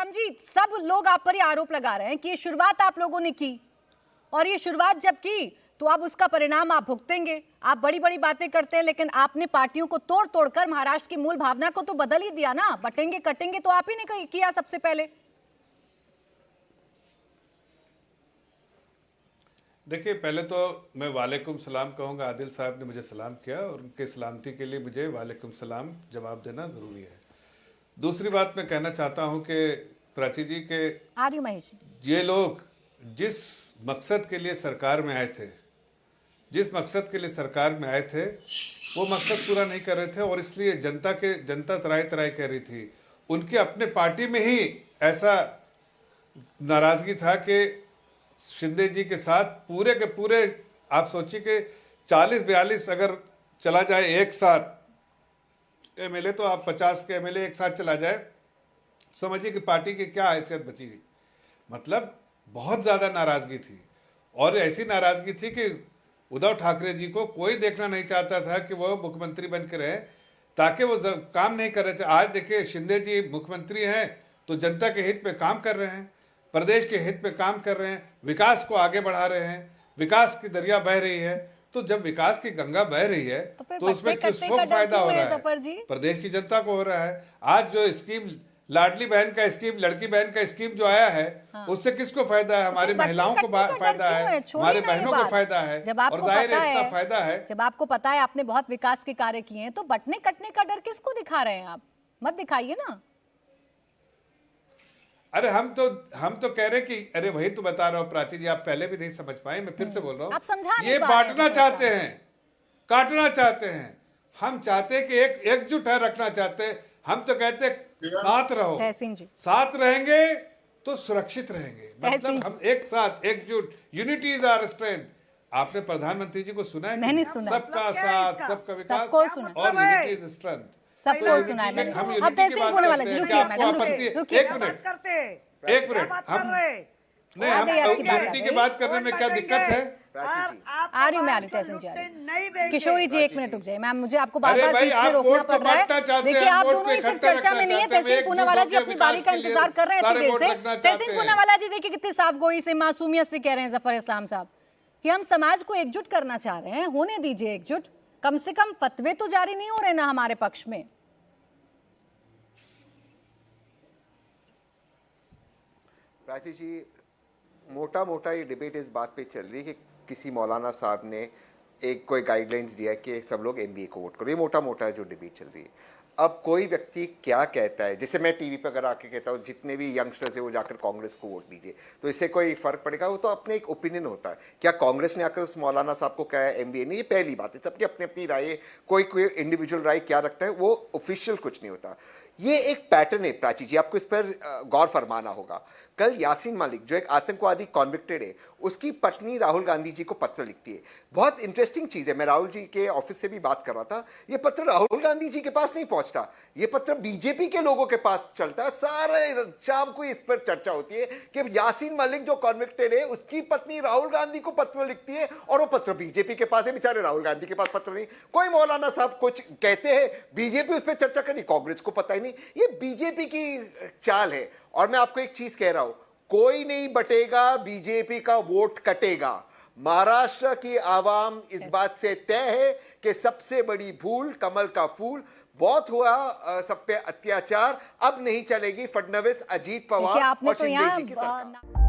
इस्लाम जी, सब लोग आप पर ये आरोप लगा रहे हैं कि ये शुरुआत आप लोगों ने की, और ये शुरुआत जब की तो अब उसका परिणाम आप भुगतेंगे। आप बड़ी बड़ी बातें करते हैं, लेकिन आपने पार्टियों को तोड़ तोड़कर महाराष्ट्र की मूल भावना को तो बदल ही दिया ना। बटेंगे कटेंगे तो आप ही ने किया सबसे पहले। देखिए, पहले तो मैं वालेकुम सलाम कहूँगा। आदिल साहब ने मुझे सलाम किया और उनके सलामती के लिए मुझे वालेकुम सलाम जवाब देना ज़रूरी है। दूसरी बात मैं कहना चाहता हूँ कि प्राची जी के आर्य महेश, ये लोग जिस मकसद के लिए सरकार में आए थे, जिस मकसद के लिए सरकार में आए थे, वो मकसद पूरा नहीं कर रहे थे, और इसलिए जनता तराई तराई कह रही थी। उनके अपने पार्टी में ही ऐसा नाराज़गी था कि शिंदे जी के साथ पूरे के पूरे, आप सोचिए कि 40-42 अगर चला जाए एक साथ एमएलए, तो आप 50 के एमएलए एक साथ चला जाए, समझिए कि पार्टी की क्या हैसियत बची थी। मतलब बहुत ज़्यादा नाराज़गी थी, और ऐसी नाराज़गी थी कि उद्धव ठाकरे जी को कोई देखना नहीं चाहता था कि वो मुख्यमंत्री बन के रहे, ताकि वो काम नहीं कर रहे थे। आज देखिए, शिंदे जी मुख्यमंत्री हैं तो जनता के हित में काम कर रहे हैं, प्रदेश के हित में काम कर रहे हैं, विकास को आगे बढ़ा रहे हैं, विकास की दरिया बह रही है। तो जब विकास की गंगा बह रही है तो उसमें किसको फायदा हो रहा है? प्रदेश की जनता को हो रहा है। आज जो स्कीम लाडली बहन का स्कीम, लड़की बहन का स्कीम जो आया है, उससे किसको फायदा है? हमारी महिलाओं को फायदा है, हमारे बहनों को फायदा है, और जाहिर है इतना फायदा है। जब आपको पता है आपने बहुत विकास के कार्य किए हैं, तो बटने कटने का डर किसको दिखा रहे हैं? आप मत दिखाइए ना। अरे हम तो कह रहे कि अरे वही तो बता रहा हूँ प्राची जी, आप पहले भी नहीं समझ पाए, मैं फिर से बोल रहा हूँ। आप समझा नहीं ये पा रहे हैं, बांटना चाहते हैं, काटना चाहते हैं। हम चाहते हैं कि एकजुट है रखना चाहते हैं। हम तो कहते हैं साथ रहो, साथ रहेंगे तो सुरक्षित रहेंगे। मतलब हम एक साथ, एकजुट, यूनिटी इज आवर स्ट्रेंथ। आपने प्रधानमंत्री जी को सुना है? मैंने सुना। सबका साथ, सबका विकास और यूनिटी इज स्ट्रेंथ। सबको सुना है मैंने। अब तहसीन पूनावाला जी, रुकिए मैडम, रुकिए एक मिनट, हम यूनिटी की बात करने में क्या दिक्कत है? आ रही हूँ मैं, तहसीन जी, किशोरी जी एक मिनट रुक जाइए। मैम, मुझे आपको बार बार बीच में रोकना पड़ रहा है। देखिए, आप दोनों ही सिर्फ चर्चा में नहीं है। तहसीन पूनावाला जी अपनी बारी का इंतजार कर रहे हैं इतनी देर से। तहसीन पूनावाला जी देखिए कितनी साफ गोई से, मासूमियत से कह रहे हैं जफर इस्लाम साहब कि हम समाज को एकजुट करना चाह रहे हैं। होने दीजिए एकजुट, कम से कम फतवे तो जारी नहीं हो रहे ना हमारे पक्ष में। प्राची जी, मोटा मोटा ये डिबेट इस बात पे चल रही है कि किसी मौलाना साहब ने एक कोई गाइडलाइंस दिया है कि सब लोग एमबीए को वोट करो। ये मोटा मोटा जो डिबेट चल रही है। अब कोई व्यक्ति क्या कहता है, जैसे मैं टीवी पर अगर आके कहता हूँ जितने भी यंगस्टर्स है वो जाकर कांग्रेस को वोट दीजिए, तो इससे कोई फर्क पड़ेगा? वो तो अपने एक ओपिनियन होता है। क्या कांग्रेस ने आकर उस मौलाना साहब को कहा है एमबीए नहीं? ये पहली बात है, सबकी अपनी अपनी राय है। कोई कोई इंडिविजुअल राय क्या रखता है, वो ऑफिशियल कुछ नहीं होता। ये एक पैटर्न है प्राची जी, आपको इस पर गौर फरमाना होगा। कल यासीन मलिक जो एक आतंकवादी कॉन्विक्टेड है, उसकी पत्नी राहुल गांधी जी को पत्र लिखती है। बहुत इंटरेस्टिंग चीज है, मैं राहुल जी के ऑफिस से भी बात कर रहा था। ये पत्र राहुल गांधी जी के पास नहीं पहुंचता, ये पत्र बीजेपी के लोगों के पास चलता है। सारे शाम को इस पर चर्चा होती है कि यासीन मलिक जो कॉन्विक्टेड है, उसकी पत्नी राहुल गांधी को पत्र लिखती है, और वो पत्र बीजेपी के पास है। बेचारे राहुल गांधी के पास पत्र नहीं। कोई मौलाना साहब कुछ कहते हैं, बीजेपी उस पर चर्चा करी, कांग्रेस को पता ही नहीं। ये बीजेपी की चाल है। और मैं आपको एक चीज कह रहा हूं, कोई नहीं बटेगा, बीजेपी का वोट कटेगा। महाराष्ट्र की आवाम इस बात से तय है कि सबसे बड़ी भूल कमल का फूल। बहुत हुआ सब पे अत्याचार, अब नहीं चलेगी फडणवीस, अजीत पवार और शिंदे जी की सरकार।